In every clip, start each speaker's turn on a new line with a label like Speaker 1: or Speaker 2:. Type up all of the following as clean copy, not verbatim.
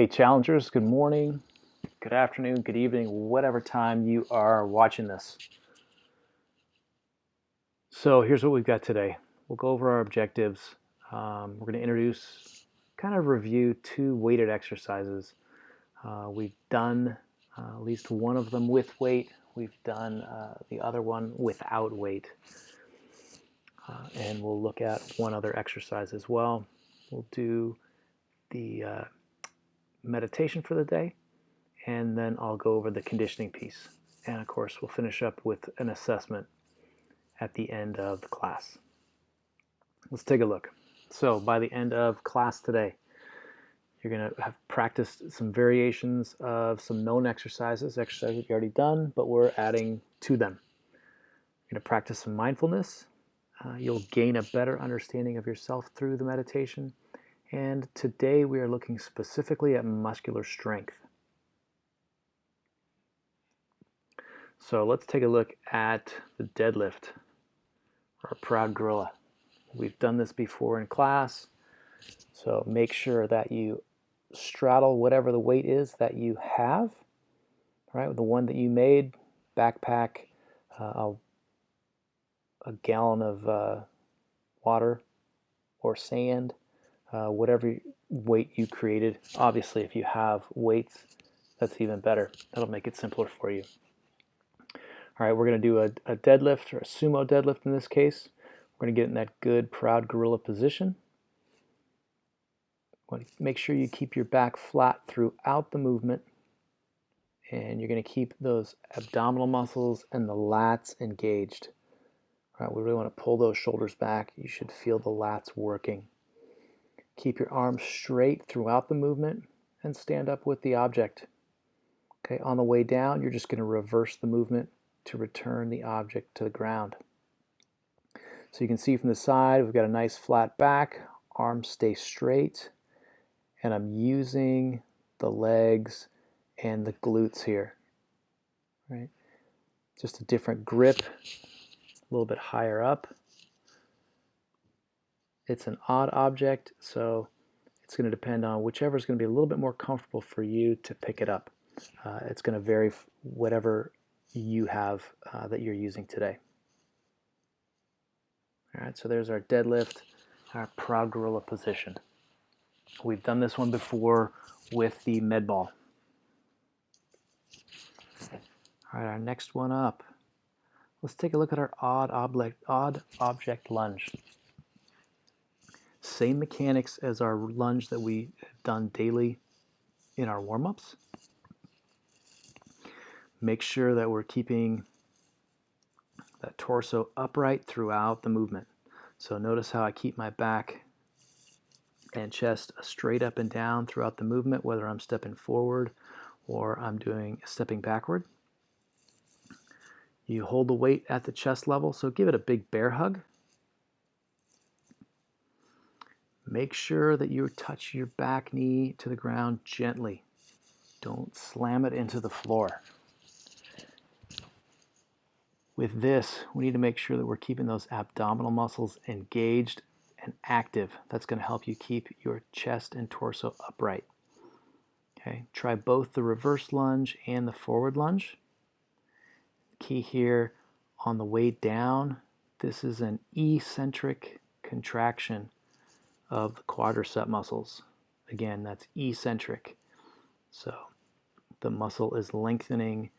Speaker 1: Hey challengers, good morning, good afternoon, good evening, whatever time you are watching this. So here's what we've got today. We'll go over our objectives. We're going to introduce, kind of review two weighted exercises. We've done at least one of them with weight. We've done the other one without weight. And we'll look at one other exercise as well. We'll do the meditation for the day, and then I'll go over the conditioning piece. And of course, we'll finish up with an assessment at the end of the class. Let's take a look. So by the end of class today, you're going to have practiced some variations of some known exercises you've already done, but we're adding to them. You're going to practice some mindfulness. You'll gain a better understanding of yourself through the meditation. And today we are looking specifically at muscular strength. So let's take a look at the deadlift, or proud gorilla. We've done this before in class, so make sure that you straddle whatever the weight is that you have, right? The one that you made, backpack, a gallon of water or sand, whatever weight you created. Obviously, if you have weights, that's even better. That'll make it simpler for you. All right, we're going to do a deadlift, or a sumo deadlift in this case. We're going to get in that good proud gorilla position. Make sure you keep your back flat throughout the movement, and you're going to keep those abdominal muscles and the lats engaged. All right, we really want to pull those shoulders back. You should feel the lats working. Keep your arms straight throughout the movement and stand up with the object. Okay, on the way down, you're just going to reverse the movement to return the object to the ground. So you can see from the side, we've got a nice flat back, arms stay straight, and I'm using the legs and the glutes here, right? Just a different grip, a little bit higher up. It's an odd object, so it's going to depend on whichever is going to be a little bit more comfortable for you to pick it up. It's going to vary whatever you have that you're using today. All right, so there's our deadlift, our proud gorilla position. We've done this one before with the med ball. All right, our next one up. Let's take a look at our odd object lunge. Same mechanics as our lunge that we have done daily in our warm-ups. Make sure that we're keeping that torso upright throughout the movement. So notice how I keep my back and chest straight up and down throughout the movement, whether I'm stepping forward or I'm stepping backward. You hold the weight at the chest level, so give it a big bear hug. Make sure that you touch your back knee to the ground gently. Don't slam it into the floor. With this, we need to make sure that we're keeping those abdominal muscles engaged and active. That's going to help you keep your chest and torso upright. Okay, try both the reverse lunge and the forward lunge. Key here on the way down, this is an eccentric contraction of the quadricep muscles. Again, that's eccentric. So the muscle is lengthening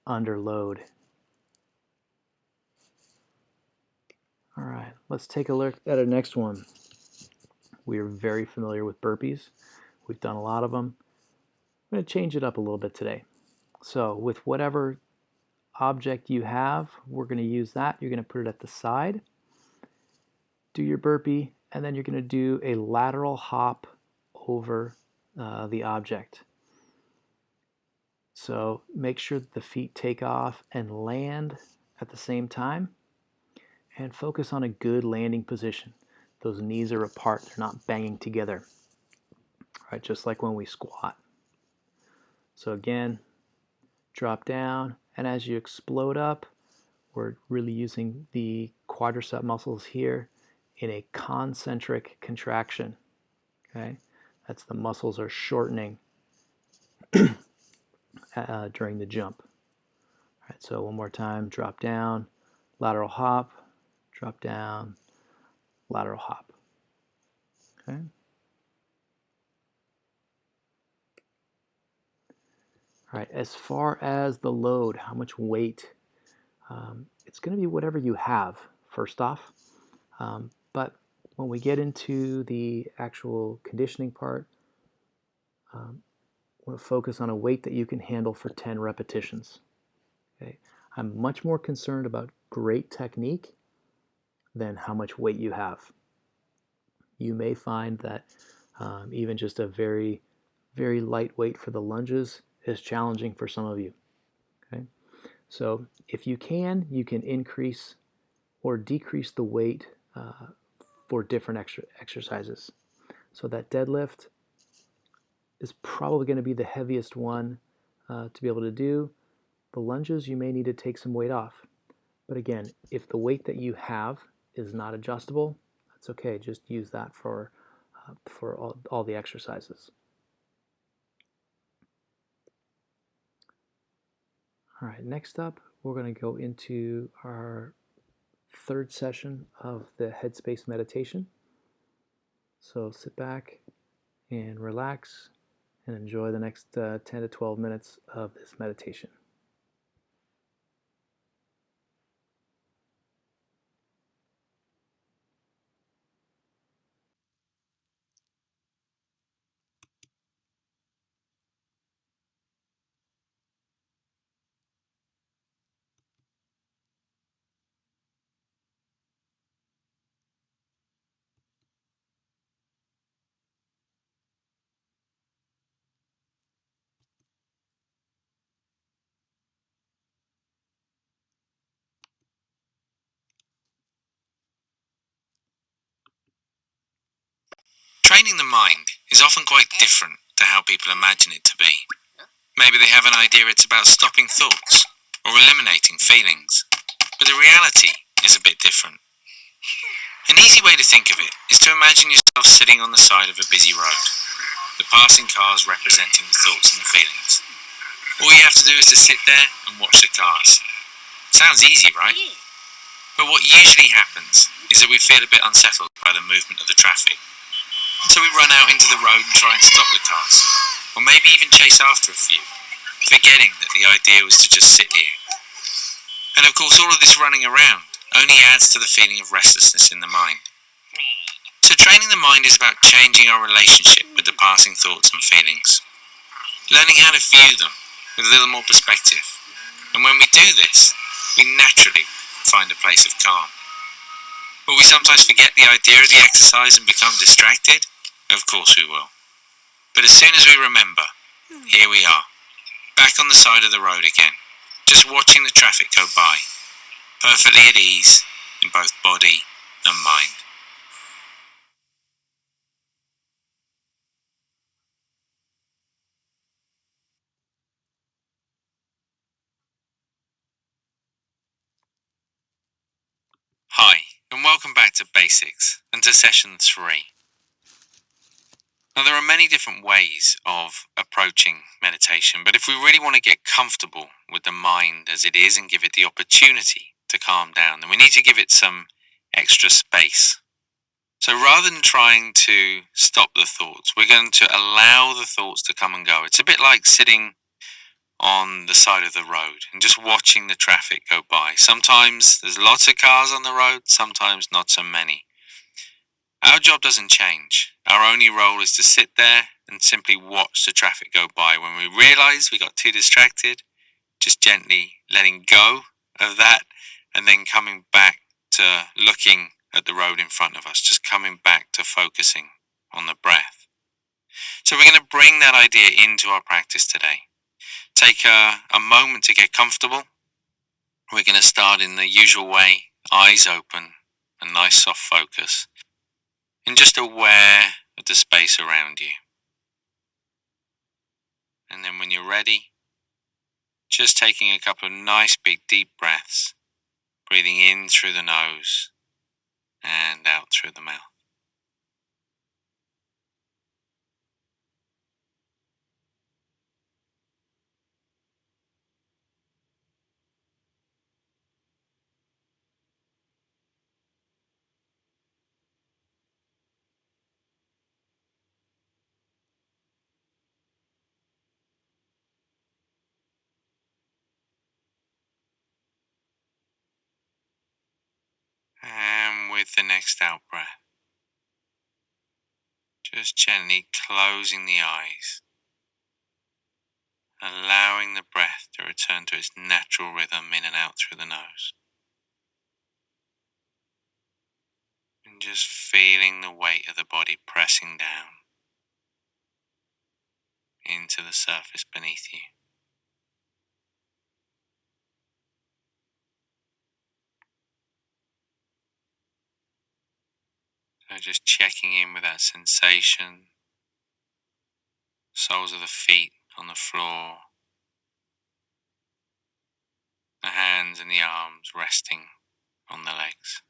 Speaker 1: under load. All right, let's take a look at our next one. We are very familiar with burpees. We've done a lot of them. I'm going to change it up a little bit today. So with whatever object you have, we're going to use that. You're going to put it at the side, do your burpee, and then you're going to do a lateral hop over the object. So make sure that the feet take off and land at the same time, and focus on a good landing position. Those knees are apart, they're not banging together. All right, just like when we squat. So again, drop down, and as you explode up, we're really using the quadricep muscles here in a concentric contraction. Okay, that's the muscles are shortening during the jump. All right, so one more time, drop down, lateral hop, drop down, lateral hop. Okay. All right, as far as the load, how much weight, it's going to be whatever you have, first off. But when we get into the actual conditioning part, I want to focus on a weight that you can handle for 10 repetitions. Okay? I'm much more concerned about great technique than how much weight you have. You may find that even just a very, very light weight for the lunges is challenging for some of you. Okay? So if you can increase or decrease the weight for different exercises. So that deadlift is probably going to be the heaviest one to be able to do. The lunges, you may need to take some weight off. But again, if the weight that you have is not adjustable, that's okay. Just use that for all the exercises. All right, next up, we're going to go into our third session of the Headspace meditation. So sit back and relax and enjoy the next 10 to 12 minutes of this meditation.
Speaker 2: Training the mind is often quite different to how people imagine it to be. Maybe they have an idea it's about stopping thoughts or eliminating feelings, but the reality is a bit different. An easy way to think of it is to imagine yourself sitting on the side of a busy road, the passing cars representing the thoughts and the feelings. All you have to do is to sit there and watch the cars. Sounds easy, right? But what usually happens is that we feel a bit unsettled by the movement of the traffic. So we run out into the road and try and stop the cars, or maybe even chase after a few, forgetting that the idea was to just sit here. And of course all of this running around only adds to the feeling of restlessness in the mind. So training the mind is about changing our relationship with the passing thoughts and feelings, learning how to view them with a little more perspective. And when we do this, we naturally find a place of calm. Will we sometimes forget the idea of the exercise and become distracted? Of course we will. But as soon as we remember, here we are, back on the side of the road again, just watching the traffic go by, perfectly at ease in both body and mind. Hi, and welcome back to Basics and to Session 3. Now, there are many different ways of approaching meditation, but if we really want to get comfortable with the mind as it is and give it the opportunity to calm down, then we need to give it some extra space. So rather than trying to stop the thoughts, we're going to allow the thoughts to come and go. It's a bit like sitting on the side of the road and just watching the traffic go by. Sometimes there's lots of cars on the road, sometimes not so many. Our job doesn't change. Our only role is to sit there and simply watch the traffic go by. When we realize we got too distracted, just gently letting go of that and then coming back to looking at the road in front of us, just coming back to focusing on the breath. So we're going to bring that idea into our practice today. Take a moment to get comfortable. We're going to start in the usual way, eyes open, a nice soft focus, and just aware of the space around you. And then when you're ready, just taking a couple of nice big deep breaths, breathing in through the nose and out through the mouth. with the next out breath, just gently closing the eyes, allowing the breath to return to its natural rhythm in and out through the nose. And just feeling the weight of the body pressing down into the surface beneath you. So just checking in with that sensation, soles of the feet on the floor, the hands and the arms resting on the legs.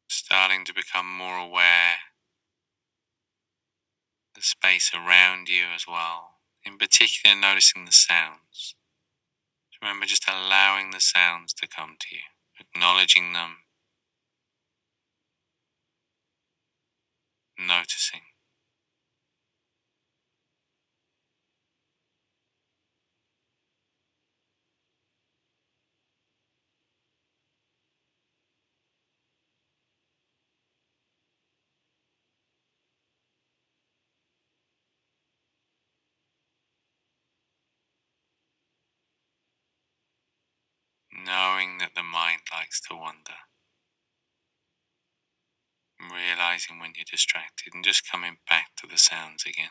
Speaker 2: Starting to become more aware of the space around you as well, in particular noticing the sounds. Remember, just allowing the sounds to come to you, acknowledging them, noticing. Knowing that the mind likes to wander, realizing when you're distracted and just coming back to the sounds again.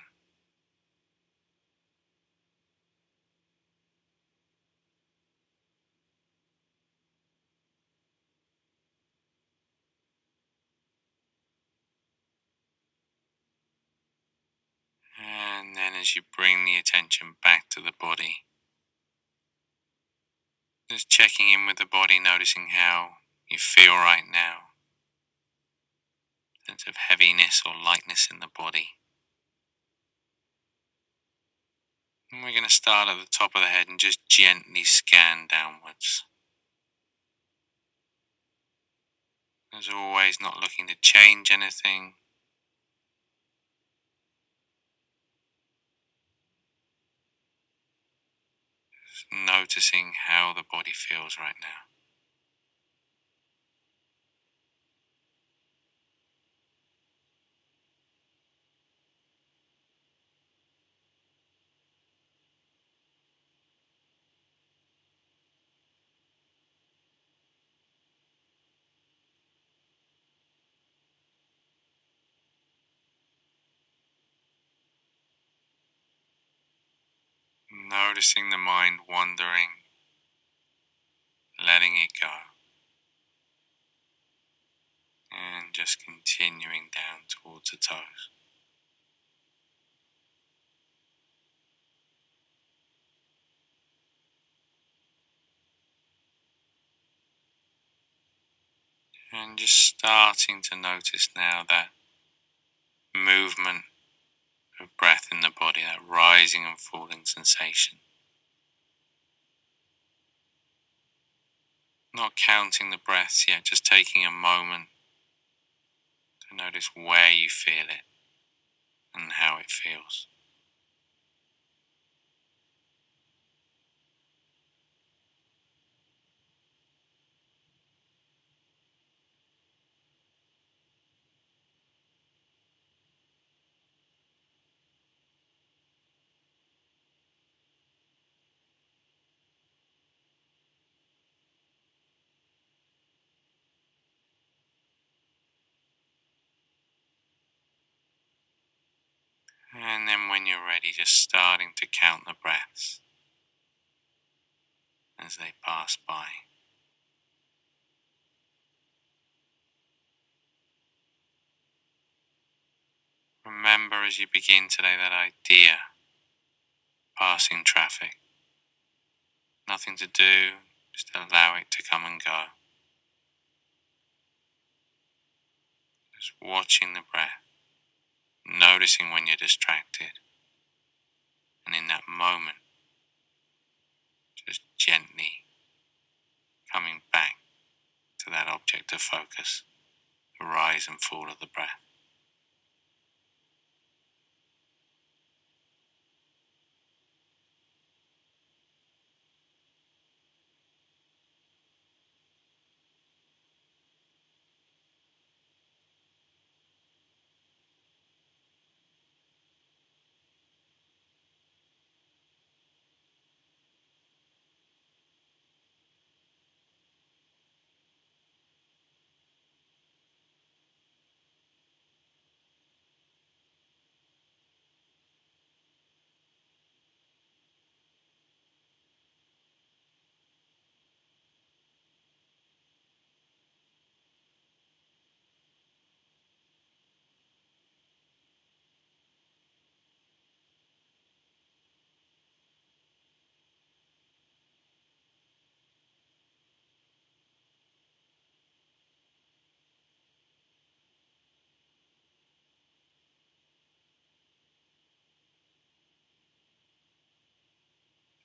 Speaker 2: And then as you bring the attention back to the body, just checking in with the body, noticing how you feel right now. Sense of heaviness or lightness in the body. And we're going to start at the top of the head and just gently scan downwards. As always, not looking to change anything. Just noticing how the body feels right now. Noticing the mind wandering, letting it go, and just continuing down towards the toes. And just starting to notice now that movement of breath in the body, that rising and falling sensation. Not counting the breaths yet, just taking a moment to notice where you feel it and how it feels. And then when you're ready, just starting to count the breaths as they pass by. Remember as you begin today that idea, passing traffic. Nothing to do, just allow it to come and go. Just watching the breath, noticing when you're distracted, and in that moment, just gently coming back to that object of focus, the rise and fall of the breath.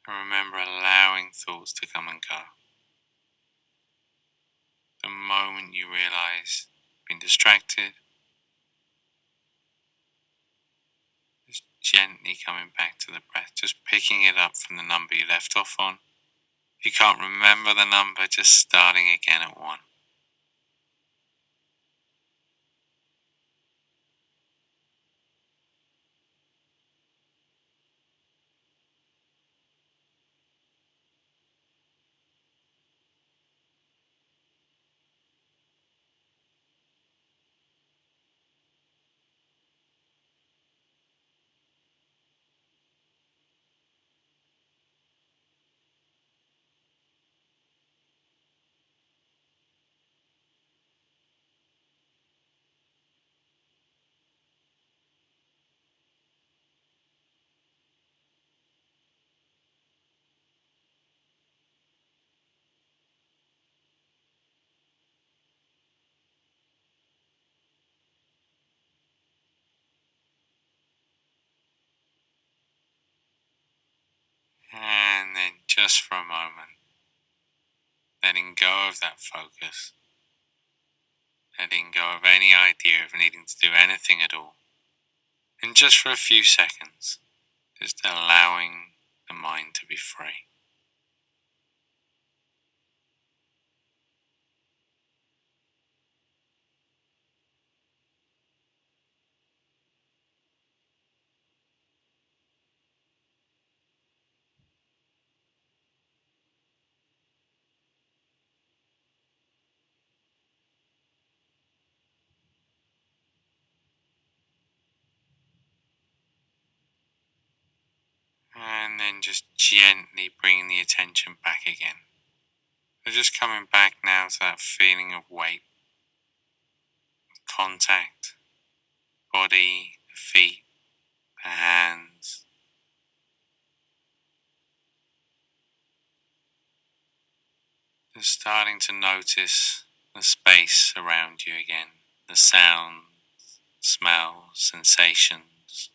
Speaker 2: And remember allowing thoughts to come and go. The moment you realize you've been distracted, just gently coming back to the breath, just picking it up from the number you left off on. If you can't remember the number, just starting again at 1. And then just for a moment, letting go of that focus, letting go of any idea of needing to do anything at all. And just for a few seconds, just allowing the mind to be free. And then just gently bringing the attention back again. So just coming back now to that feeling of weight, contact, body, the feet, the hands. Just starting to notice the space around you again, the sounds, smells, sensations.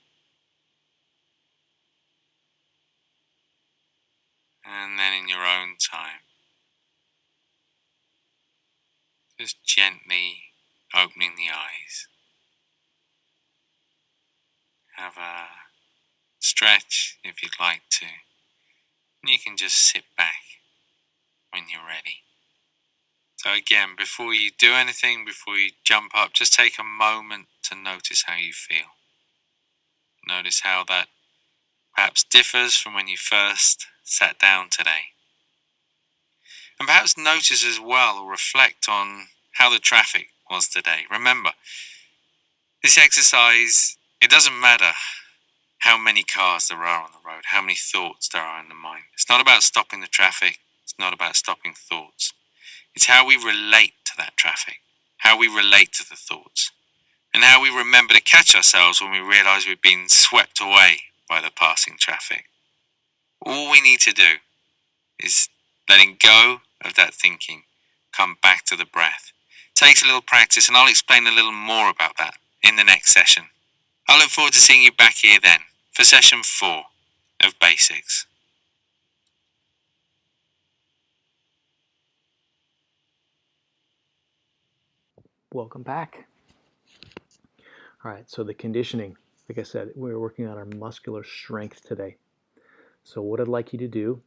Speaker 2: And then in your own time, just gently opening the eyes. Have a stretch if you'd like to. And you can just sit back when you're ready. So again, before you do anything, before you jump up, just take a moment to notice how you feel. Notice how that perhaps differs from when you first sat down today. And perhaps notice as well or reflect on how the traffic was today. Remember, this exercise, it doesn't matter how many cars there are on the road, how many thoughts there are in the mind. It's not about stopping the traffic. It's not about stopping thoughts. It's how we relate to that traffic, how we relate to the thoughts, and how we remember to catch ourselves when we realize we've been swept away by the passing traffic. All we need to do is letting go of that thinking, come back to the breath. It takes a little practice, and I'll explain a little more about that in the next session. I look forward to seeing you back here then for session 4 of Basics.
Speaker 1: Welcome back. All right, so the conditioning, like I said, we're working on our muscular strength today. So what I'd like you to do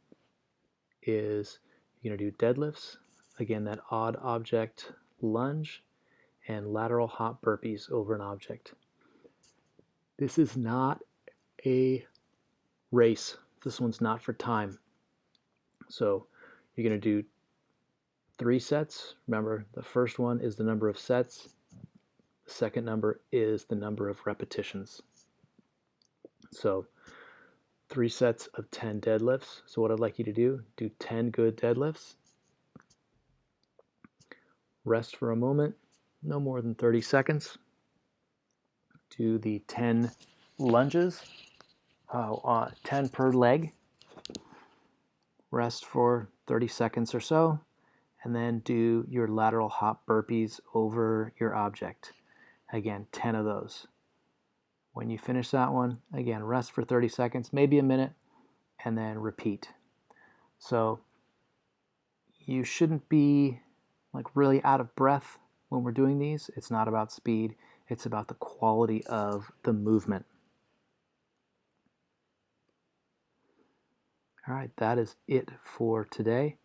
Speaker 1: is you're going to do deadlifts, again, that odd object lunge, and lateral hop burpees over an object. This is not a race. This one's not for time. So you're going to do 3 sets. Remember, the first one is the number of sets. The second number is the number of repetitions. So 3 sets of 10 deadlifts. So what I'd like you to do 10 good deadlifts. Rest for a moment, no more than 30 seconds. Do the 10 lunges, 10 per leg. Rest for 30 seconds or so, and then do your lateral hop burpees over your object. Again, 10 of those. When you finish that one, again, rest for 30 seconds, maybe a minute, and then repeat. So you shouldn't be like really out of breath when we're doing these. It's not about speed, it's about the quality of the movement. All right, that is it for today.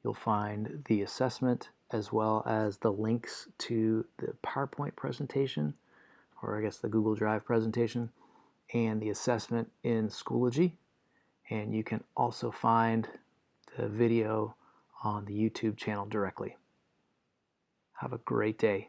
Speaker 1: You'll find the assessment as well as the links to the PowerPoint presentation, or I guess the Google Drive presentation, and the assessment in Schoology. And you can also find the video on the YouTube channel directly. Have a great day.